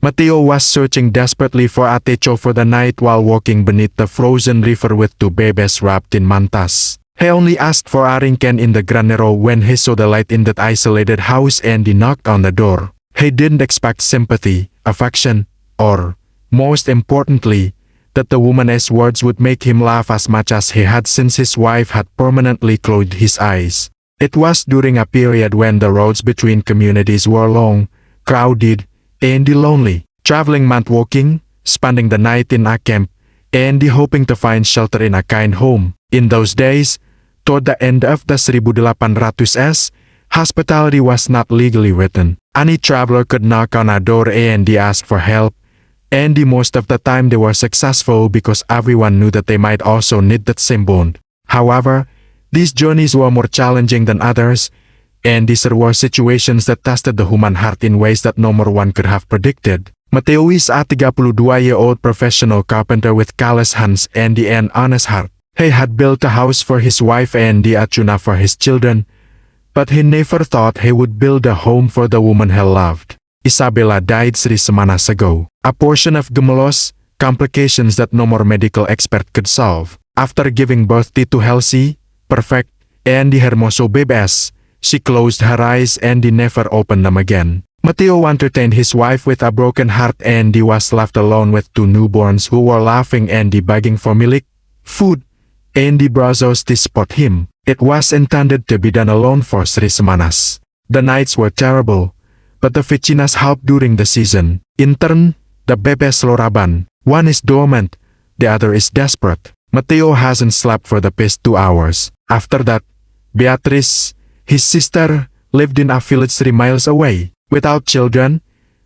Mateo was searching desperately for a techo for the night while walking beneath the frozen river with two babies wrapped in mantas. He only asked for a rincan in the granero when he saw the light in that isolated house and he knocked on the door. He didn't expect sympathy, affection, or, most importantly, that the woman's words would make him laugh as much as he had since his wife had permanently closed his eyes. It was during a period when the roads between communities were long, crowded, and lonely. Traveling meant walking, spending the night in a camp, and hoping to find shelter in a kind home. In those days, toward the end of the 1800s, hospitality was not legally written. Any traveler could knock on a door and ask for help, and most of the time they were successful because everyone knew that they might also need that same bond. However, these journeys were more challenging than others, and these were situations that tested the human heart in ways that no one could have predicted. Mateo is a 32-year-old professional carpenter with callous hands and an honest heart. He had built a house for his wife and a tuna for his children, but he never thought he would build a home for the woman he loved. Isabella died 3 semanas ago. A portion of gemelos, complications that no more medical expert could solve. After giving birth to healthy, perfect, and hermoso babies, she closed her eyes and never opened them again. Mateo entertained his wife with a broken heart and he was left alone with 2 newborns who were laughing and begging for milk, food, and brazos to support him. It was intended to be done alone for 3 semanas. The nights were terrible, but the vecinas helped during the season. In turn, the bebes loraban. One is dormant, the other is desperate. Mateo hasn't slept for the past 2 hours. After that, Beatriz, his sister, lived in a village 3 miles away. Without children,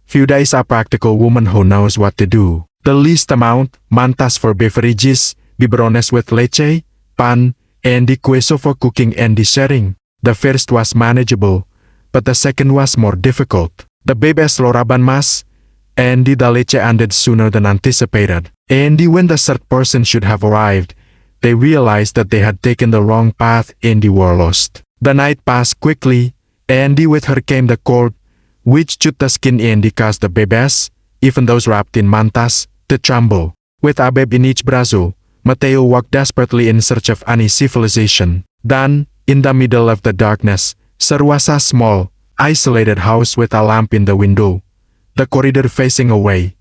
Fiuda is a practical woman who knows what to do. The least amount, mantas for beverages, biberones with leche, pan, and queso for cooking and sharing. The first was manageable, but the second was more difficult. The bebes loraban mas, and the leche ended sooner than anticipated. And when the third person should have arrived, they realized that they had taken the wrong path and were lost. The night passed quickly, and with her came the cold, which chewed the skin and caused the bebes, even those wrapped in mantas, to tremble. With a babe in each brazo, Mateo walked desperately in search of any civilization. Then, in the middle of the darkness, there was a small, isolated house with a lamp in the window, the corridor facing away,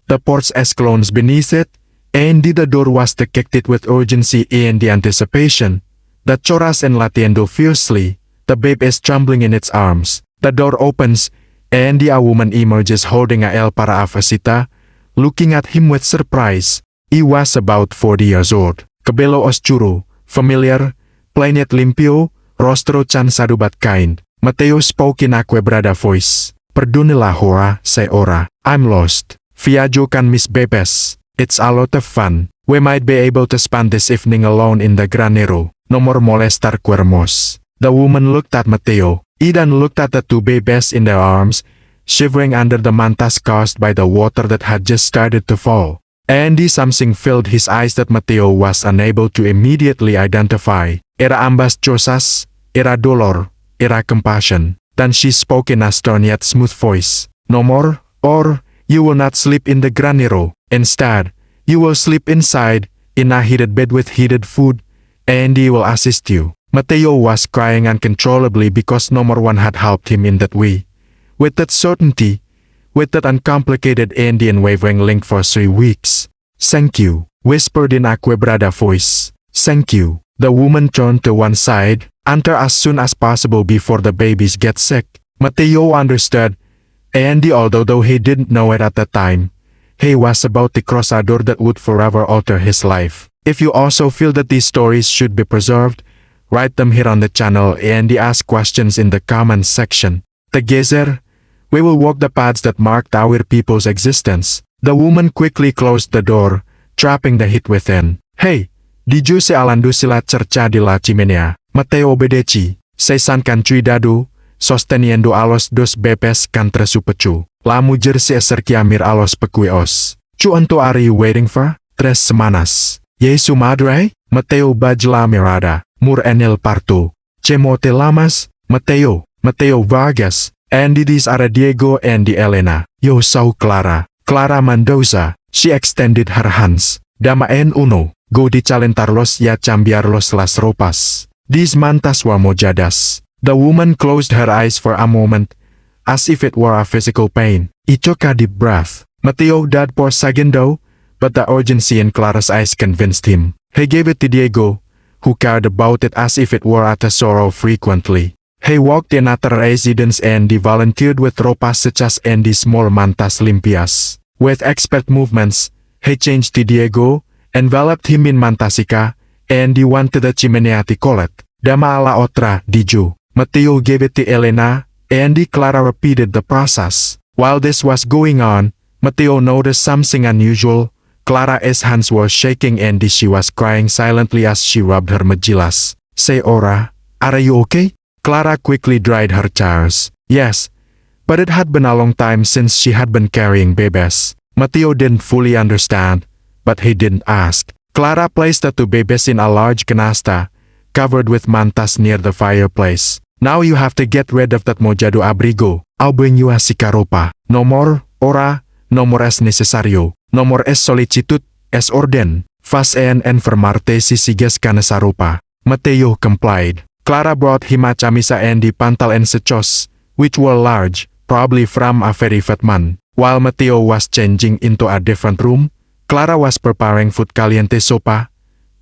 the porch escalones beneath it, and the door was kicked with urgency and anticipation. The choras enlatiendo fiercely, the babe is trembling in its arms. The door opens, and a woman emerges holding a el para a visita, looking at him with surprise. He was about 40 years old. Cabello oscuro, familiar, plain yet limpio, rostro cansado but kind. Mateo spoke in a quebrada voice. Perdónela hora, señora. I'm lost. Viajo con mis bebés. It's a lot of fun. We might be able to spend this evening alone in the granero. No more molestar cuermos. The woman looked at Mateo. He then looked at the 2 babies in their arms, shivering under the mantas caused by the water that had just started to fall. And something filled his eyes that Mateo was unable to immediately identify. Era ambas cosas, era dolor, era compassion. Then she spoke in a stern yet smooth voice. No more, or you will not sleep in the granero. Instead, you will sleep inside, in a heated bed with heated food, and he will assist you. Mateo was crying uncontrollably because no one had helped him in that way. With that certainty, with that uncomplicated and unwavering link for 3 weeks. Thank you, whispered in a quebrada voice. Thank you. The woman turned to one side. Enter as soon as possible before the babies get sick. Mateo understood, and although he didn't know it at the time, he was about to cross a door that would forever alter his life. If you also feel that these stories should be preserved, write them here on the channel and ask questions in the comments section. Together, we will walk the paths that marked our people's existence. The woman quickly closed the door, trapping the heat within. Hey, did you se hablando si la cerca de la chimenea? Mateo obedeci. Cesan can cuidado, sosteniendo a los 2 bebés contra su pecho. La mujer se acerca a mirar a los pequeños. ¿Cuánto are you waiting for? 3 semanas. ¿Y su madre? Mateo bajó la mirada. Mur en el parto. ¿Cómo te llamas? Mateo. Mateo Vargas. And these are Diego and Elena. Yo soy Clara. Clara Mendoza. She extended her hands. Dama en uno. Go di calentarlos y a cambiarlos las ropas. These mantas were mojadas. The woman closed her eyes for a moment, as if it were a physical pain. He took a deep breath. Mateo did por segundo, but the urgency in Clara's eyes convinced him. He gave it to Diego, who cared about it as if it were a tesoro frequently. He walked in at the residence and he volunteered with ropas such as and the small mantas limpias. With expert movements, he changed to Diego, enveloped him in mantasica, and he went to the chimenea to call it. Dama a la otra, dijo. Mateo gave it to Elena, and Clara repeated the process. While this was going on, Mateo noticed something unusual. Clara's hands were shaking and she was crying silently as she rubbed her mejillas. Say ora, are you okay? Clara quickly dried her tears. Yes, but it had been a long time since she had been carrying bebés. Mateo didn't fully understand, but he didn't ask. Clara placed the two bebés in a large canasta, covered with mantas near the fireplace. Now you have to get rid of that mojado abrigo. I'll bring you a cicaropa. No more, ora, no more es necesario. No more es solicitud, es orden. Faz en enfermarte si sigues con esa ropa. Mateo complied. Clara brought him a camisa and pantalones, which were large, probably from a very fat man. While Mateo was changing into a different room, Clara was preparing food caliente sopa,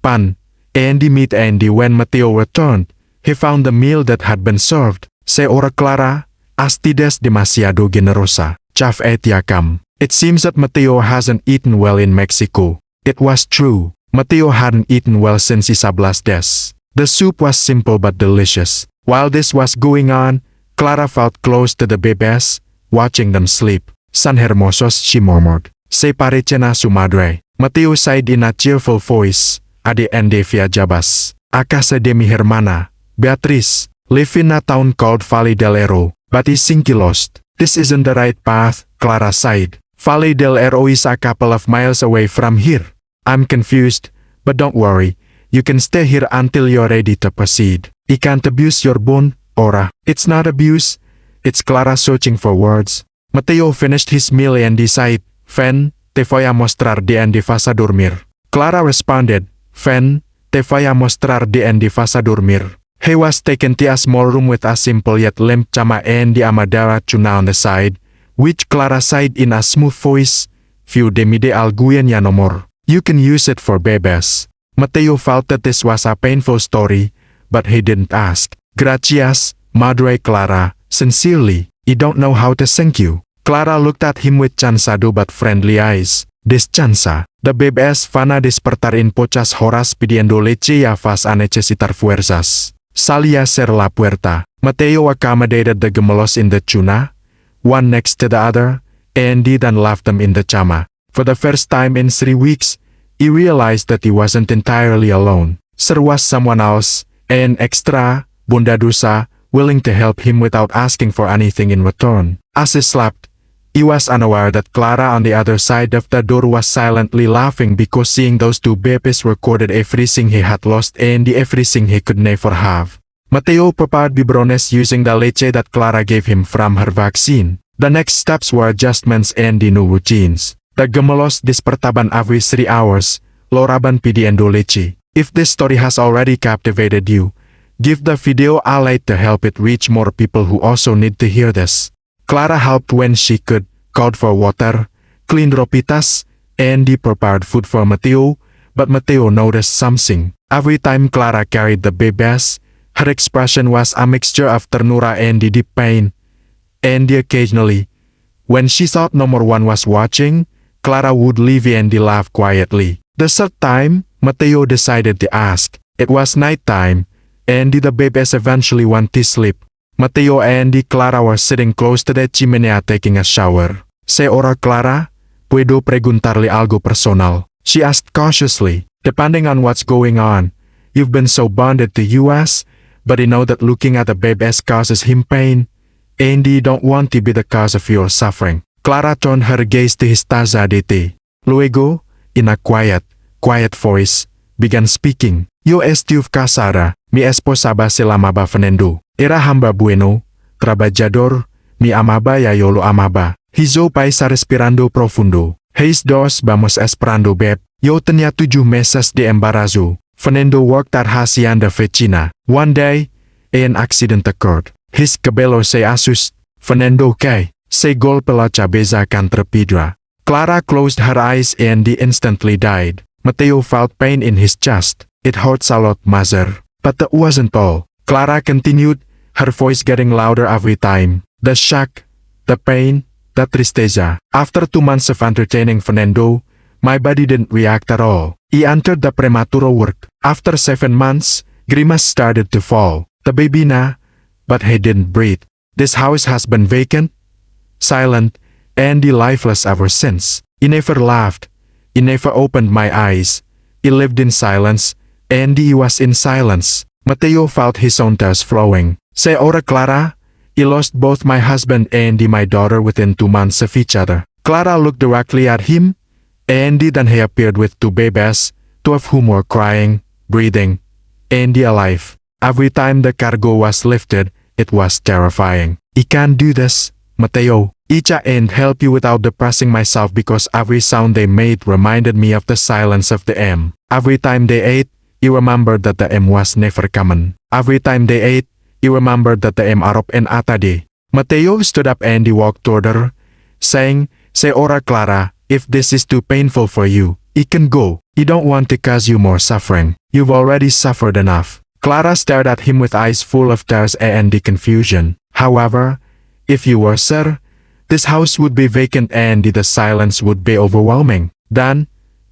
pan, and meat, and when Mateo returned, he found the meal that had been served. Se ora Clara, astides demasiado generosa. Chaf etiacam. It seems that Mateo hasn't eaten well in Mexico. It was true. Mateo hadn't eaten well since Isablas des. The soup was simple but delicious. While this was going on, Clara felt close to the bebés, watching them sleep. San hermosos, she murmured. Se parecen a su madre. Mateo sighed in a cheerful voice. Ade ende viajabas. A casa de mi hermana, Beatriz. Live in a town called Valle del Ero, but is sinky lost. This isn't the right path, Clara sighed. Valle del Ero is a couple of miles away from here. I'm confused, but don't worry. You can stay here until you're ready to proceed. I can't abuse your bone, ora. It's not abuse. It's Clara searching for words. Mateo finished his meal and sighed. Ven, te voy a mostrar de en vas a dormir. Clara responded. Ven, te voy a mostrar de en vas a dormir. He was taken to a small room with a simple yet limp cama and the amadera tuna on the side, which Clara sighed in a smooth voice. Fiu de mide alguien ya no more. You can use it for bebés. Mateo felt that this was a painful story, but he didn't ask. Gracias, Madre Clara, sincerely. I don't know how to thank you. Clara looked at him with cansado but friendly eyes. Descansa. The bebés van a despertar en pocas horas pidiendo leche y vas a necesitar fuerzas. Salí a hacer la puerta. Mateo accommodated the gemelos in the tuna, one next to the other, and then left them in the cama. For the first time in 3 weeks, he realized that he wasn't entirely alone. There was someone else, an extra, bondadosa, willing to help him without asking for anything in return. As he slept, he was unaware that Clara on the other side of the door was silently laughing because seeing those two babies recorded everything he had lost and everything he could never have. Mateo prepared biberones using the leche that Clara gave him from her vaccine. The next steps were adjustments and the new routines. The gemelos despertaban every 3 hours, loraban pidiendo leche. If this story has already captivated you, give the video a like to help it reach more people who also need to hear this. Clara helped when she could, called for water, cleaned ropitas, and prepared food for Mateo, but Mateo noticed something. Every time Clara carried the bebés, her expression was a mixture of ternura and deep pain. And occasionally, when she thought no one was watching, Clara would leave and laugh quietly. The third time, Mateo decided to ask. It was night time, and the bebés eventually went to sleep. Mateo and Clara were sitting close to the chimenea taking a shower. Se ora Clara, puedo preguntarle algo personal? She asked cautiously. Depending on what's going on, you've been so bonded to us, but I know that looking at the bebés causes him pain, and you don't want to be the cause of your suffering. Clara turned her gaze to his taza de té. Luego, in a quiet voice, began speaking. Yo estuve casada, mi esposa se llamaba Fernando. Era hamba bueno, trabajador, Mi amaba ya yo lo amaba. Hizo paisa respirando profundo. Heis dos vamos esperando beb. Yo tenía 7 meses de embarazo. Fernando worked at Hacienda Vecina. One day, an accident occurred. His cabello se asusó. Fernando cae. Se golpe la cabeza contra piedra. Clara closed her eyes and he instantly died. Mateo felt pain in his chest. It hurts a lot, mother. But that wasn't all. Clara continued, her voice getting louder every time. The shock, the pain, the tristeza. After 2 months of entertaining Fernando, my body didn't react at all. He entered the prematuro ward. After 7 months, grimace started to fall. The baby na, but he didn't breathe. This house has been vacant, silent, and lifeless ever since. He never laughed. He never opened my eyes. He lived in silence, and he was in silence. Mateo felt his own tears flowing. Se ora Clara, he lost both my husband and my daughter within 2 months of each other. Clara looked directly at him, and then he appeared with 2 babies, 2 of whom were crying, breathing, and alive. Every time the cargo was lifted, it was terrifying. I can't do this, Mateo. Each and help you without depressing myself because every sound they made reminded me of the silence of the M. Every time they ate, you remembered that the M was never coming. Every time they ate, you remembered that the M arop en atade. Mateo stood up and he walked toward her, saying, Se ora Clara, if this is too painful for you, you can go. You don't want to cause you more suffering. You've already suffered enough. Clara stared at him with eyes full of tears and confusion. However, if you were sir, this house would be vacant and the silence would be overwhelming. Then,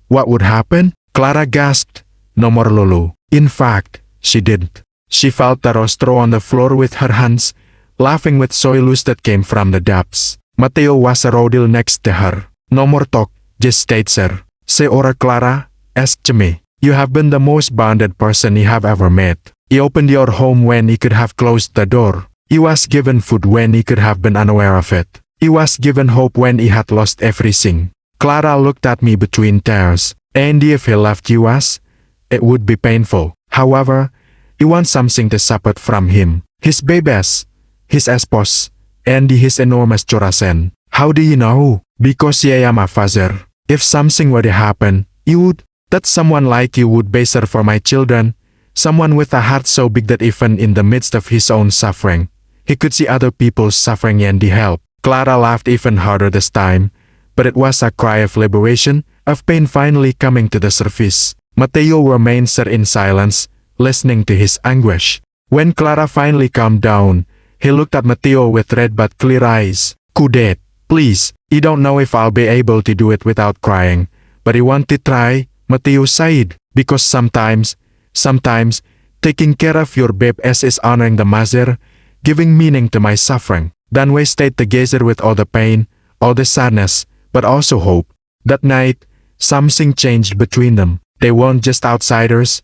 what would happen? Clara gasped, no more Lulu. In fact, she didn't. She felt the rostro on the floor with her hands, laughing with soilus that came from the depths. Mateo was a rodil next to her. No more talk, just stayed sir. Se ora Clara, asked me. You have been the most bonded person you have ever met. You opened your home when you could have closed the door. You was given food when you could have been unaware of it. He was given hope when he had lost everything. Clara looked at me between tears. And if he left you us, it would be painful. However, you want something to separate from him. His babies, his esposa, and his enormous chorasen. How do you know? Because I am a father. If something were to happen, you would. That someone like you would be sir for my children. Someone with a heart so big that even in the midst of his own suffering, he could see other people's suffering and help. Clara laughed even harder this time, but it was a cry of liberation, of pain finally coming to the surface. Mateo remained sir in silence, listening to his anguish. When Clara finally calmed down, he looked at Mateo with red but clear eyes. Kudet, please, you don't know if I'll be able to do it without crying, but I want to try, Mateo sighed, because sometimes, taking care of your babies is honoring the mother, giving meaning to my suffering. Then we stayed together with all the pain, all the sadness, but also hope. That night, something changed between them. They weren't just outsiders,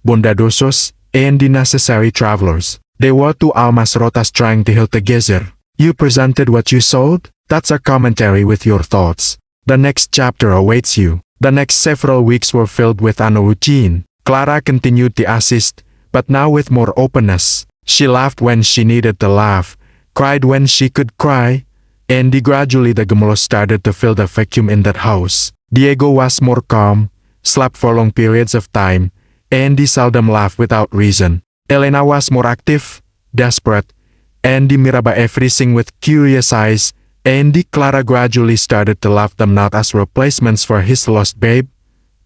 bondadosos, and the necessary travelers. They were 2 almas rotas trying to heal together. You presented what you sold? That's a commentary with your thoughts. The next chapter awaits you. The next several weeks were filled with a routine. Clara continued to assist, but now with more openness. She laughed when she needed to laugh, cried when she could cry, and gradually the gemelos started to fill the vacuum in that house. Diego was more calm, slept for long periods of time, and he seldom laughed without reason. Elena was more active, desperate, and miraba everything with curious eyes, and Clara gradually started to love them not as replacements for his lost babe,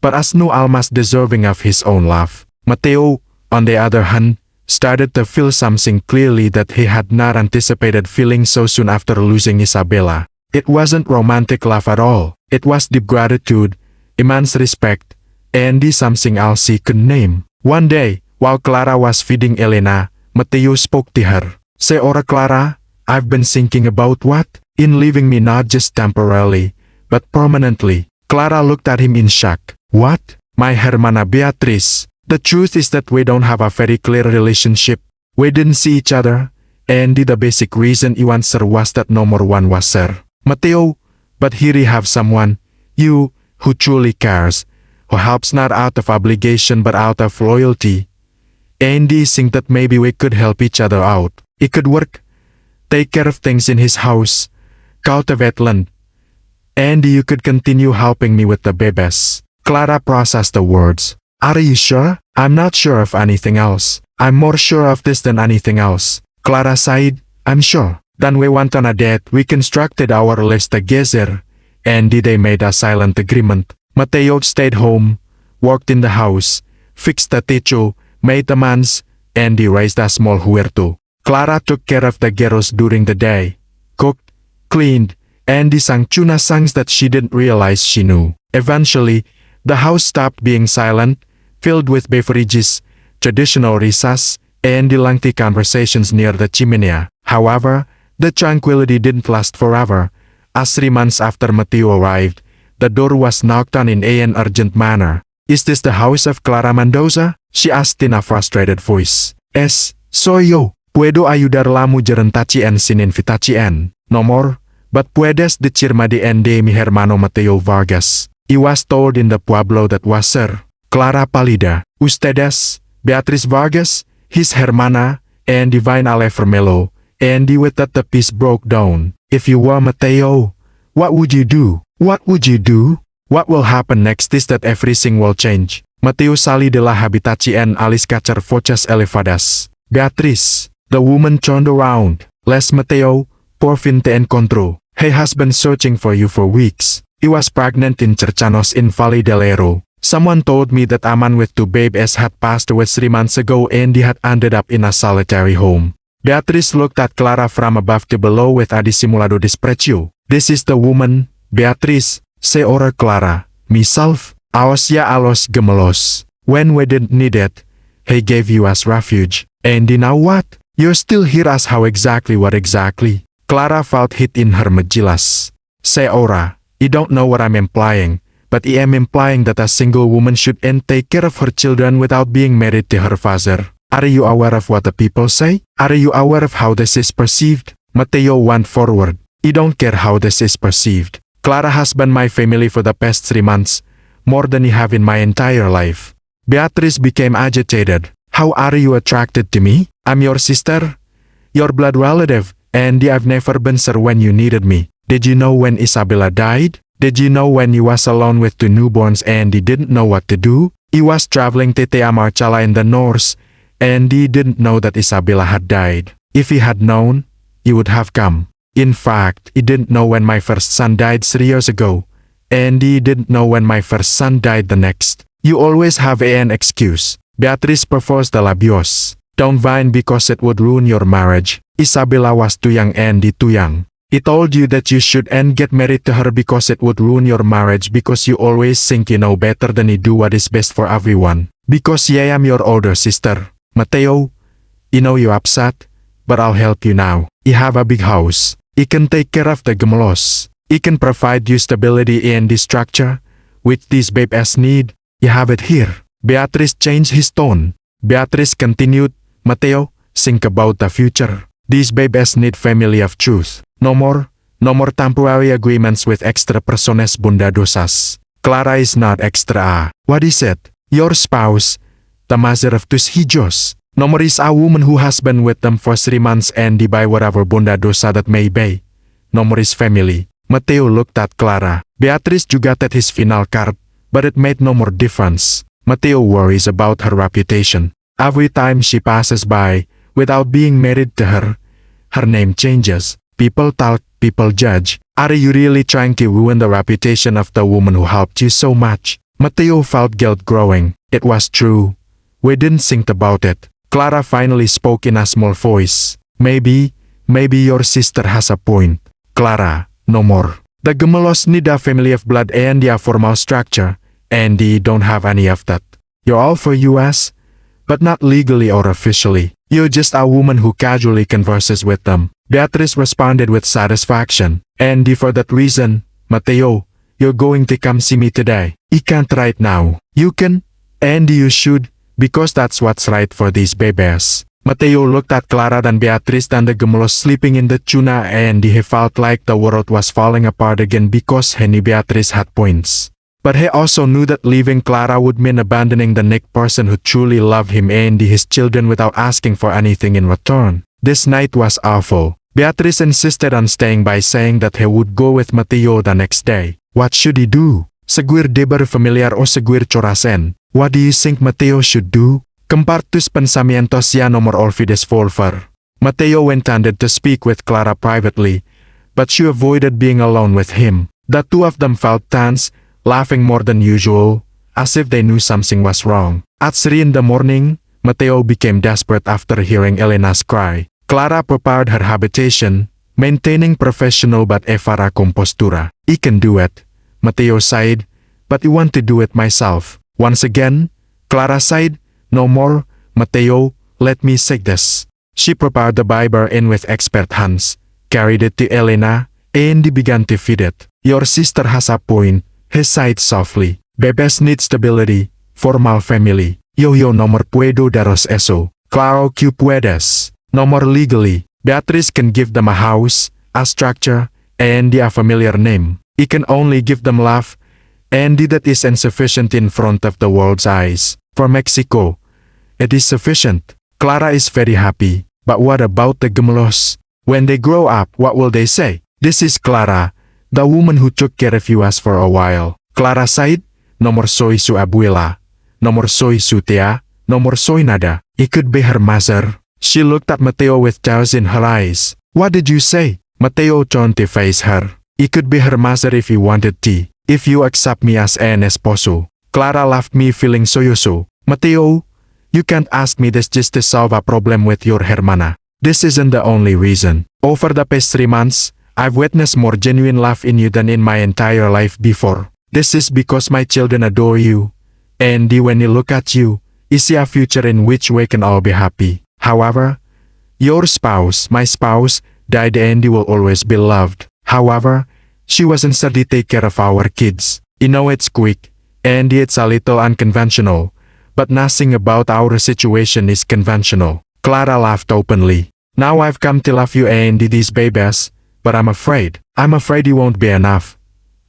but as new almas deserving of his own love. Mateo, on the other hand, started to feel something clearly that he had not anticipated feeling so soon after losing Isabella. It wasn't romantic love at all. It was deep gratitude, immense respect, and something else he couldn't name. One day, while Clara was feeding Elena, Mateo spoke to her. Se ora Clara, I've been thinking about what? In leaving me not just temporarily, but permanently. Clara looked at him in shock. What? My hermana Beatriz. The truth is that we don't have a very clear relationship. We didn't see each other, and the basic reason you answer was that no more one was sir. Mateo, but here you have someone, you, who truly cares, who helps not out of obligation but out of loyalty. And you think that maybe we could help each other out. It could work. take care of things in his house, cultivate land, and you could continue helping me with the babies. Clara processed the words. Are you sure? I'm not sure of anything else. I'm more sure of this than anything else. Clara sighed. I'm sure. Then we went on a date. We constructed our list together, and they made a silent agreement. Mateo stayed home, worked in the house, fixed the techo, made amends, and raised a small huerto. Clara took care of the girls during the day, cooked, cleaned, and sang tuna songs that she didn't realize she knew. Eventually, the house stopped being silent, filled with beverages, traditional recess, and lengthy conversations near the chimney. However, the tranquility didn't last forever. As 3 months after Mateo arrived, the door was knocked on in an urgent manner. Is this the house of Clara Mendoza? She asked in a frustrated voice. Es, soy yo. Puedo ayudarlamu gerentacien sin invitacien. No more, but puedes decirme de mi hermano Mateo Vargas. He was told in the pueblo that was Sir Clara Pálida. Ustedes, Beatriz Vargas, his hermana, and Divine Alefermelo, and with that the piece broke down. If you were Mateo, what would you do? What would you do? What will happen next is that everything will change. Mateo salí de la habitación a las 4 voces elevadas. Beatriz. The woman turned around. Les Mateo, por fin te encontró. He has been searching for you for weeks. He was pregnant in Cercanos in Valle del Ero. Someone told me that a man with 2 babies had passed away 3 months ago and he had ended up in a solitary home. Beatriz looked at Clara from above to below with a disimulado desprecio. This is the woman, Beatriz, seora Clara. Myself, Aosia a los gemelos. When we didn't need it, he gave you as refuge. And now what? You're still here as how exactly what exactly? Clara felt hit in her mejillas. Seora, you don't know what I'm implying, but I am implying that a single woman should take care of her children without being married to her father. Are you aware of what the people say? Are you aware of how this is perceived? Mateo went forward. I don't care how this is perceived. Clara has been my family for the past 3 months, more than I have in my entire life. Beatriz became agitated. How are you attracted to me? I'm your sister, your blood relative, and I've never been sure when you needed me. Did you know when Isabella died? Did you know when you was alone with 2 newborns and he didn't know what to do? He was traveling to Marchala in the north, and he didn't know that Isabella had died. If he had known, he would have come. In fact, he didn't know when my first son died 3 years ago, and he didn't know when my first son died the next. You always have an excuse. Beatriz prefers the labios. Don't whine because it would ruin your marriage. Isabella was too young and too young. He told you that you should get married to her because it would ruin your marriage because you always think you know better than you do what is best for everyone. Because I am your older sister. Mateo, I know you're upset, but I'll help you now. You have a big house. You can take care of the gemelos. You can provide you stability and the structure, which these babies need. You have it here. Beatriz changed his tone. Beatriz continued, Mateo, think about the future. These babies need family of truth. No more temporary agreements with extra personas bondadosas. Clara is not extra. What is it? Your spouse, the mother of 2 hijos. No more is a woman who has been with them for 3 months and by whatever bondadosa that may be. No more is family. Mateo looked at Clara. Beatriz juga got his final card, but it made no more difference. Mateo worries about her reputation. Every time she passes by, without being married to her, her name changes. People talk, people judge. Are you really trying to ruin the reputation of the woman who helped you so much? Mateo felt guilt growing. It was true. We didn't think about it. Clara finally spoke in a small voice. Maybe your sister has a point. Clara, no more. The gemelos need a family of blood and a formal structure, and you don't have any of that. You're all for US, but not legally or officially. You're just a woman who casually converses with them. Beatriz responded with satisfaction. And for that reason, Mateo, you're going to come see me today. I can't right now. You can, and you should, because that's what's right for these babies. Mateo looked at Clara and Beatriz and the gemelos sleeping in the tuna and he felt like the world was falling apart again because he knew Beatriz had points. But he also knew that leaving Clara would mean abandoning the Nick person who truly loved him and his children without asking for anything in return. This night was awful. Beatrice insisted on staying by saying that he would go with Mateo the next day. What should he do? Seguir deber familiar o seguir corasen? What do you think Mateo should do? Compartus pensamientos ya nomor olvides volver. Mateo intended to speak with Clara privately, but she avoided being alone with him. The two of them felt tense, laughing more than usual, as if they knew something was wrong. At 3 in the morning, Mateo became desperate after hearing Elena's cry. Clara prepared her habitation, maintaining professional but evara compostura. I can do it, Mateo sighed, but I want to do it myself. Once again, Clara sighed, no more, Mateo, let me say this. She prepared the Bible in with expert hands, carried it to Elena, and began to feed it. Your sister has a point, he sighed softly. Bebés need stability, formal family. Yo no more puedo daros eso. Claro que puedes. No more legally. Beatrice can give them a house, a structure, and a familiar name. I can only give them love, and that is insufficient in front of the world's eyes. For Mexico, it is sufficient. Clara is very happy, but what about the gemelos? When they grow up, what will they say? This is Clara, the woman who took care of us for a while. Clara sighed, no more soy su abuela, no more soy su tía, no more soy nada. It could be her mother. She looked at Mateo with tears in her eyes. What did you say? Mateo turned to face her. It could be her mother if you wanted tea. If you accept me as an esposo. Clara laughed me feeling soyoso. Mateo, you can't ask me this just to solve a problem with your hermana. This isn't the only reason. Over the past 3 months, I've witnessed more genuine love in you than in my entire life before. This is because my children adore you. And when you look at you, I see a future in which we can all be happy. However, your spouse, my spouse, died and will always be loved. However, she wasn't there to take care of our kids. I know it's quick, and it's a little unconventional, but nothing about our situation is conventional. Clara laughed openly. Now I've come to love you and these babies, but I'm afraid you won't be enough.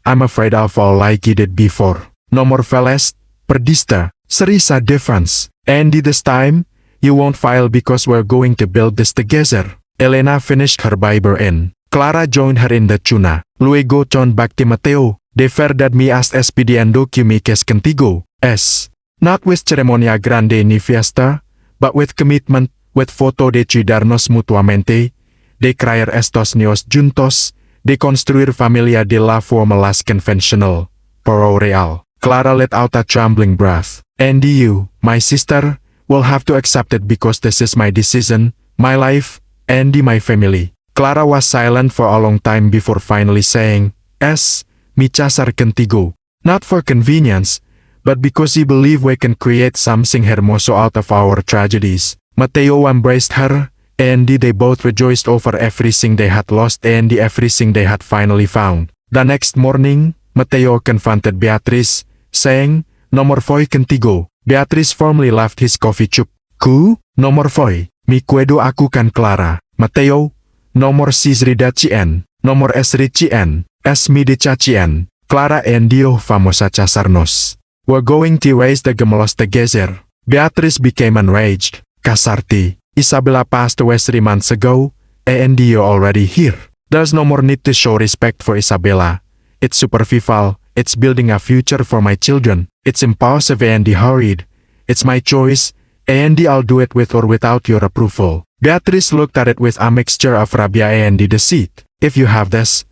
I'm afraid I'll fall like you did before. No more feles, perdista, serisa difference. And this time, you won't fail because we're going to build this together. Elena finished her Bible in. Clara joined her in the tuna. Luego turned back to Mateo. De verdad me has pidiendo que me ques contigo. Es. Not with ceremonia grande ni fiesta, but with commitment, with foto de cuidarnos mutuamente, de crear estos niños juntos, de construir familia de la forma más conventional, pero real. Clara let out a trembling breath. And you, my sister, will have to accept it because this is my decision, my life, and my family. Clara was silent for a long time before finally saying, Es, mi casar contigo. Not for convenience, but because you believe we can create something hermoso out of our tragedies. Mateo embraced her, and they both rejoiced over everything they had lost and everything they had finally found. The next morning, Mateo confronted Beatrice, saying, No more voy contigo. Beatrice firmly left his coffee cup. Ku, no more voy. Mi quedo aku kan Clara. Mateo, no more cisridacien. No more esricien. Es mi dicacien. Clara and Dio vamos a casarnos. We're going to raise the gemelos together. Beatrice became enraged. Casarte. Isabella passed away 3 months ago, and Dio already here. There's no more need to show respect for Isabella. It's superficial. It's building a future for my children. It's impulsive and hurried. It's my choice, and I'll do it with or without your approval. Beatrice looked at it with a mixture of rabia and deceit. If you have this,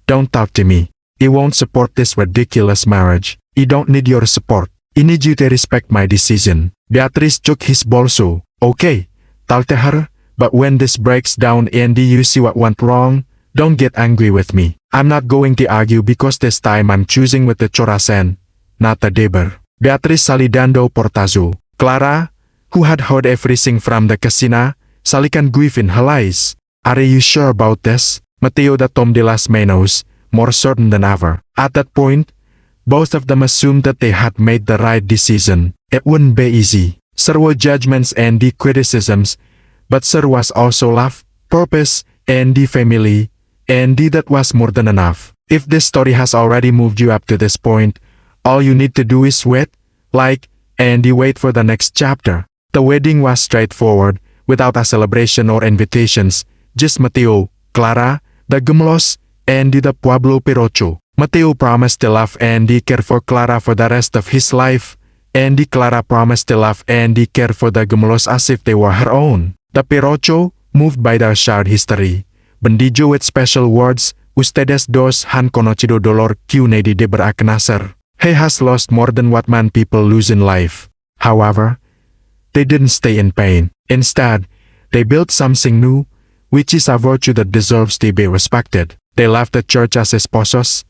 don't talk to me. I won't support this ridiculous marriage. I don't need your support. I need you to respect my decision. Beatrice took his bolso. Okay, tell to her, but when this breaks down and you see what went wrong, don't get angry with me. I'm not going to argue because this time I'm choosing with the corazón, not the deber. Beatrice salidando portazo. Clara, who had heard everything from the casina, salikan grief in her eyes. Are you sure about this? Mateo da Tom de las Manos, more certain than ever. At that point, both of them assumed that they had made the right decision. It wouldn't be easy. There were judgments and the criticisms, but there was also love, purpose, and the family, and that was more than enough. If this story has already moved you up to this point, all you need to do is wait, and wait for the next chapter. The wedding was straightforward, without a celebration or invitations, just Mateo, Clara, the gemelos, and the Pueblo Pirocho. Mateo promised to love and care for Clara for the rest of his life, and Clara promised to love and care for the gemelos as if they were her own. The Pirocho, moved by their shared history, bendijo with special words, Ustedes dos han conocido dolor que unedi de berakenacer. He has lost more than what man people lose in life. However, they didn't stay in pain. Instead, they built something new, which is a virtue that deserves to be respected. They left the church as esposos,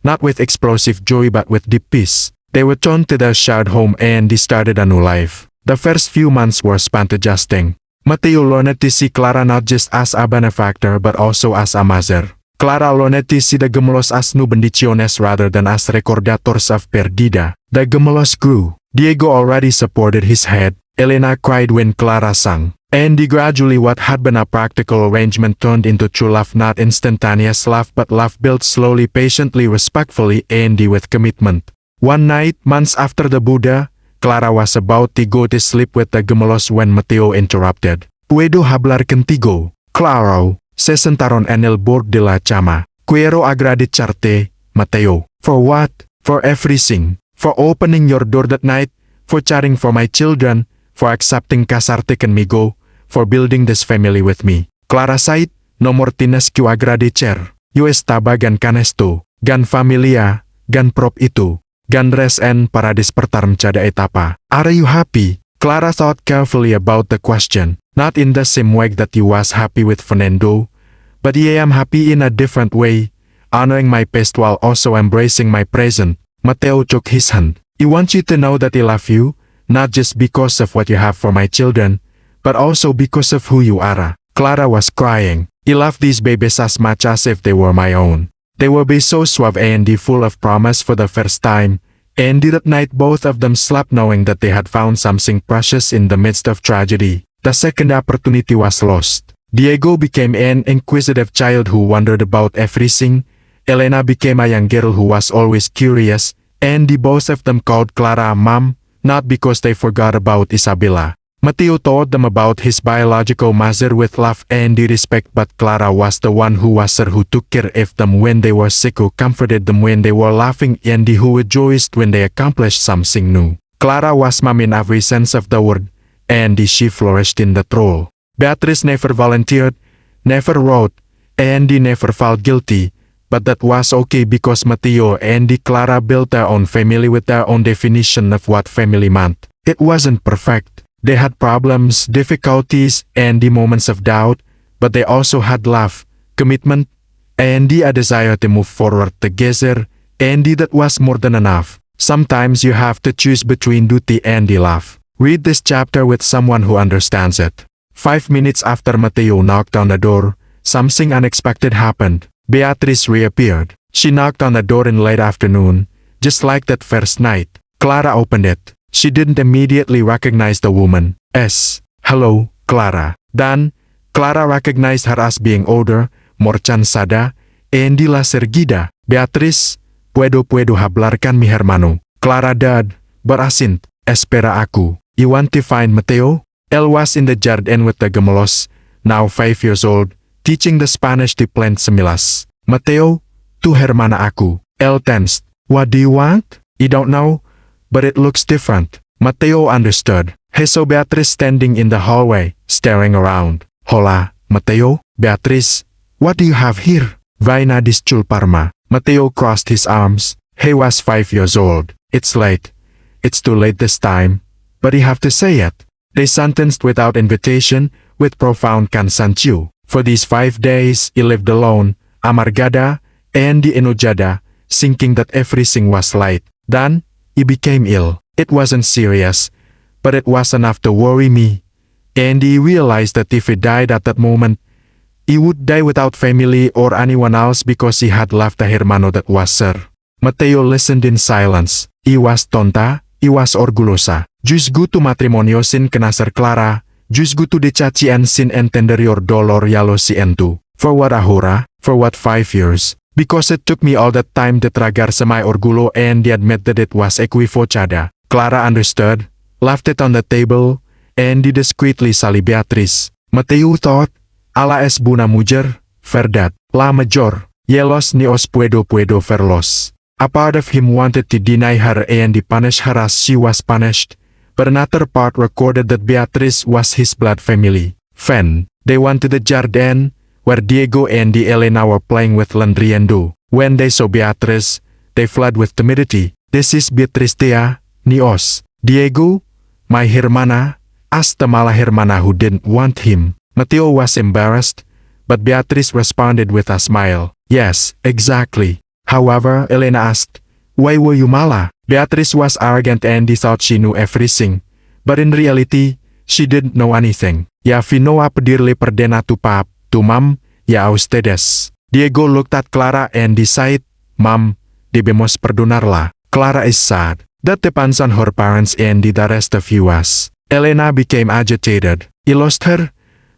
not with explosive joy but with deep peace. They returned to their shared home and they started a new life. The first few months were spent adjusting. Mateo learned to see Clara not just as a benefactor but also as a mother. Clara learned to see the gemelos as new bendiciones rather than as recordators of perdida. The gemelos grew. Diego already supported his head. Elena cried when Clara sang. And gradually what had been a practical arrangement turned into true love, not instantaneous love but love built slowly, patiently, respectfully, and with commitment. One night, months after the Buddha, Clara was about to go to sleep with the gemelos when Mateo interrupted. Puedo hablar contigo, Claro, se sentaron en el borde de la cama. Quiero agradecerte, Mateo. For what? For everything. For opening your door that night, for caring for my children, for accepting casarte conmigo, for building this family with me. Clara sighed, no more tienes que agradecer. Yo estaba gan canesto, gan familia, gan prop itu, gan resen para despertar cada etapa. Are you happy? Clara thought carefully about the question. Not in the same way that he was happy with Fernando, but I am happy in a different way, honoring my past while also embracing my present. Mateo took his hand. I want you to know that I love you, not just because of what you have for my children, but also because of who you are. Clara was crying. I love these babies as much as if they were my own. They will be so suave and full of promise for the first time, and that night both of them slept knowing that they had found something precious in the midst of tragedy. The second opportunity was lost. Diego became an inquisitive child who wondered about everything. Elena became a young girl who was always curious, and both of them called Clara Mom, not because they forgot about Isabella. Mateo told them about his biological mother with love and respect, but Clara was the one who was her, who took care of them when they were sick, who comforted them when they were laughing, and who rejoiced when they accomplished something new. Clara was mom in every sense of the word, and she flourished in that role. Beatrice never volunteered, never wrote, and never felt guilty, but that was okay because Mateo and Clara built their own family with their own definition of what family meant. It wasn't perfect. They had problems, difficulties, and moments of doubt, but they also had love, commitment, and a desire to move forward together, and that was more than enough. Sometimes you have to choose between duty and love. Read this chapter with someone who understands it. 5 minutes after Mateo knocked on the door, something unexpected happened. Beatrice reappeared. She knocked on the door in late afternoon, just like that first night. Clara opened it. She didn't immediately recognize the woman. Hello, Clara. Then, Clara recognized her as being older, more cansada, and less erguida. Beatrice, puedo hablar con mi hermano. Clara did, but asint, espera aku. You want to find Mateo? Él was in the jardín with the gemelos, now 5 years old, teaching the Spanish to plant semillas. Mateo, tu hermana aku. Él tensed. What do you want? I don't know, but it looks different. Mateo understood. He saw Beatrice standing in the hallway, staring around. Hola, Mateo. Beatrice, what do you have here? Vaina disculparme. Mateo crossed his arms. He was 5 years old. It's late. It's too late this time, but you have to say it. They sentenced without invitation, with profound cansancio. For these 5 days, he lived alone, amargada, and enojada, thinking that everything was light. Then, he became ill. It wasn't serious, but it was enough to worry me. And he realized that if he died at that moment, he would die without family or anyone else because he had left a hermano that was her. Mateo listened in silence. He was tonta, he was orgullosa. Juzgo tu matrimonio sin conocer Clara, juzgo tu decachi sin entender your dolor y lo siento. For what ahora? For what 5 years? Because it took me all that time to tragarse my orgullo and admit that it was equivocada. Clara understood, left it on the table, and discreetly sali Beatrice. Mateo thought, ala es buna mujer, Verdad, la mayor, los nios puedo verlos. A part of him wanted to deny her and punish her as she was punished, but another part recorded that Beatriz was his blood family. Then, they went to the Jardin, where Diego and Elena were playing with Landriendo. When they saw Beatriz, they fled with timidity. This is Beatriz Tia, nios. Diego, my hermana, asked the mala hermana who didn't want him. Mateo was embarrassed, but Beatriz responded with a smile. Yes, exactly. However, Elena asked, why were you mala? Beatriz was arrogant and thought she knew everything, but in reality, she didn't know anything. Ya vino a pedirle perdona tu mam, ya a ustedes. Diego looked at Clara and decided, Mom, debemos perdonarla. Clara is sad. That depends on her parents and the rest of us. Elena became agitated. He lost her,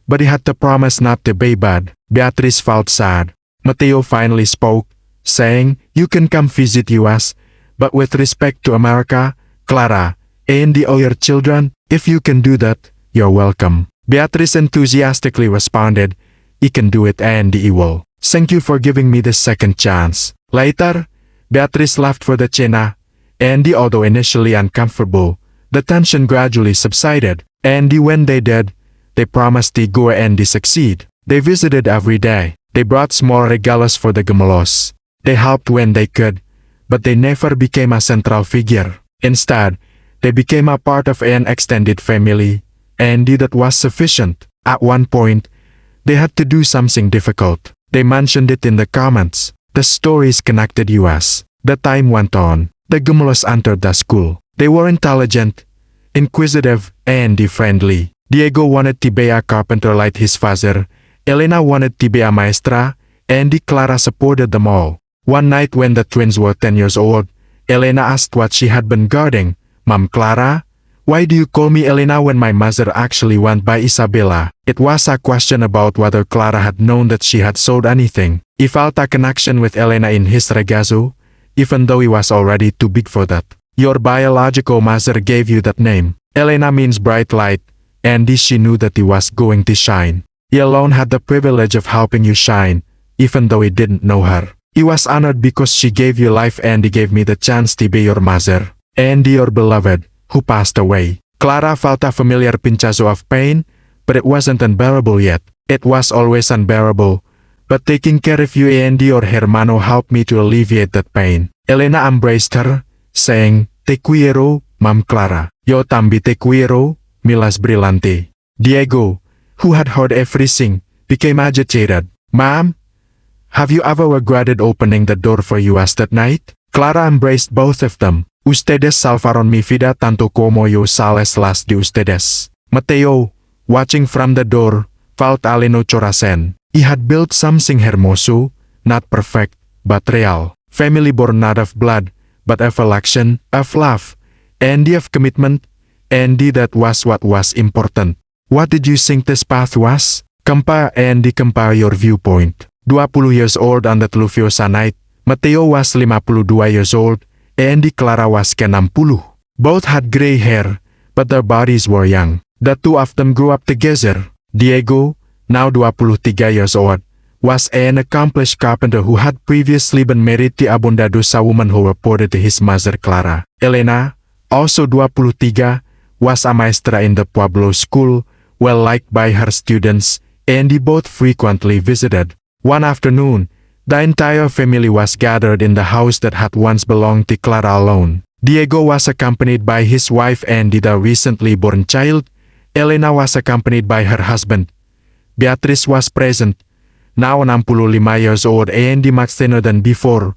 but he had to promise not to be bad. Beatriz felt sad. Mateo finally spoke, saying, you can come visit us, but with respect to America, Clara, and the other children, if you can do that, you're welcome. Beatriz enthusiastically responded, he can do it and he will. Thank you for giving me this second chance. Later, Beatriz left for the cena, and although initially uncomfortable, the tension gradually subsided, and when they did, they promised to go and succeed. They visited every day. They brought small regalos for the gemelos. They helped when they could, but they never became a central figure. Instead, they became a part of an extended family, and that was sufficient. At one point, they had to do something difficult. They mentioned it in the comments. The stories connected us. The time went on. The gemelos entered the school. They were intelligent, inquisitive, and friendly. Diego wanted to be a carpenter like his father. Elena wanted to be a maestra, and Clara supported them all. One night when the twins were 10 years old, Elena asked what she had been guarding. Mom Clara, why do you call me Elena when my mother actually went by Isabella? It was a question about whether Clara had known that she had sold anything. He felt a connection with Elena in his regazo, even though he was already too big for that. Your biological mother gave you that name. Elena means bright light, and she knew that he was going to shine. He alone had the privilege of helping you shine, even though he didn't know her. He was honored because she gave you life and he gave me the chance to be your mother, and your beloved, who passed away. Clara felt a familiar pinchazo of pain, but it wasn't unbearable yet. It was always unbearable, but taking care of you and your hermano helped me to alleviate that pain. Elena embraced her, saying, Te quiero, Mam Clara. Yo también te quiero, Milas Brillante. Diego, who had heard everything, became agitated. Mom, have you ever regretted opening the door for us that night? Clara embraced both of them. Ustedes salvaron mi vida tanto como yo sales las de ustedes. Mateo, watching from the door, felt aleno corazón. He had built something hermoso, not perfect, but real. Family born not of blood, but of affection, of love, and of commitment, and that was what was important. What did you think this path was? Compare your viewpoint. 20 years old on that lluviosa night, Mateo was 52 years old, and Clara was 60. Both had gray hair, but their bodies were young. The two of them grew up together. Diego, now 23 years old, was an accomplished carpenter who had previously been married to a bondadosa woman who reported to his mother Clara. Elena, also 23, was a maestra in the Pueblo school, well liked by her students, and they both frequently visited. One afternoon, the entire family was gathered in the house that had once belonged to Clara alone. Diego was accompanied by his wife and the recently born child. Elena was accompanied by her husband. Beatriz was present, now 65 years old and much thinner than before,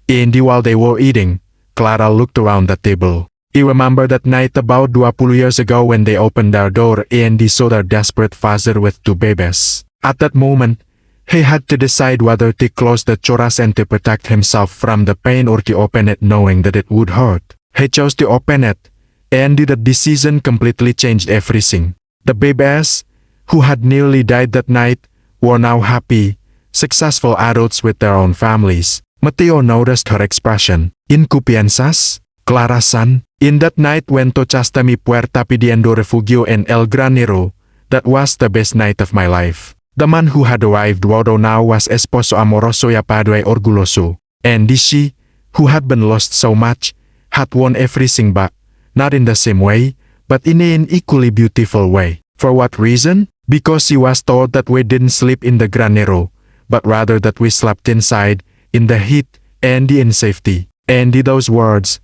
and while they were eating, Clara looked around the table. He remembered that night about 20 years ago when they opened their door and he saw their desperate father with two babies. At that moment, he had to decide whether to close the choras and to protect himself from the pain or to open it knowing that it would hurt. He chose to open it, and the decision completely changed everything. The babies, who had nearly died that night, were now happy, successful adults with their own families. Mateo noticed her expression. ¿En qué piensas, Clara-san? In that night when tocaste mi puerta pidiendo refugio en el granero, that was the best night of my life. The man who had arrived Wado now was esposo amoroso y padre orgulloso. And she, who had been lost so much, had won everything back, not in the same way, but in an equally beautiful way. For what reason? Because she was told that we didn't sleep in the granero, but rather that we slept inside, in the heat, and in safety. And those words,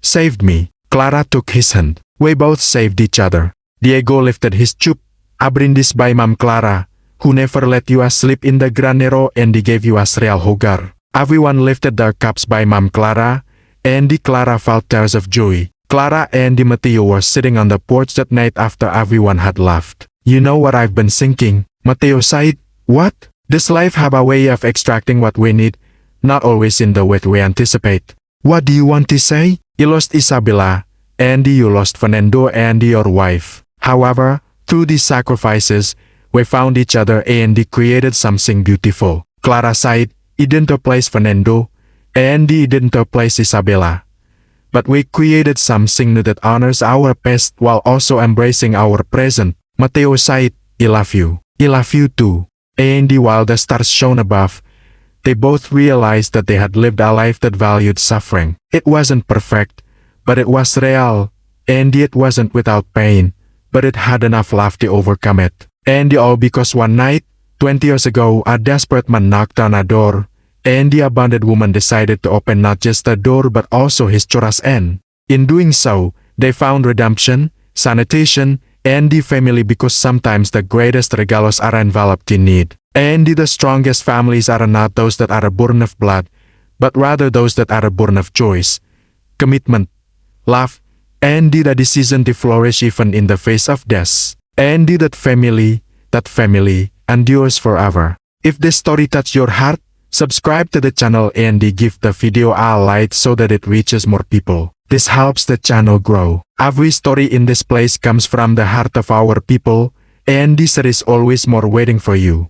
saved me. Clara took his hand. We both saved each other. Diego lifted his cup. A brindis by Mam Clara, who never let you sleep in the granero and gave you a real hogar. Everyone lifted their cups by Mam Clara, and Clara felt tears of joy. Clara and Mateo were sitting on the porch that night after everyone had left. You know what I've been thinking? Mateo sighed. What? Does life have a way of extracting what we need? Not always in the way we anticipate. What do you want to say? You lost Isabella, and you lost Fernando and your wife. However, through these sacrifices, we found each other and created something beautiful. Clara sighed. He didn't replace Fernando, and he didn't replace Isabella. But we created something new that honors our past while also embracing our present. Mateo sighed. I love you. I love you too. And while the stars shone above, they both realized that they had lived a life that valued suffering. It wasn't perfect, but it was real, and it wasn't without pain, but it had enough love to overcome it. And all because one night, 20 years ago, a desperate man knocked on a door, and the abandoned woman decided to open not just the door but also his choras end. In doing so, they found redemption, sanitation, and the family, because sometimes the greatest regalos are enveloped in need. And the strongest families are not those that are born of blood, but rather those that are born of choice, commitment, love, and the decision to flourish even in the face of death. And that family endures forever. If this story touched your heart, subscribe to the channel and give the video a like so that it reaches more people. This helps the channel grow. Every story in this place comes from the heart of our people, and there is always more waiting for you.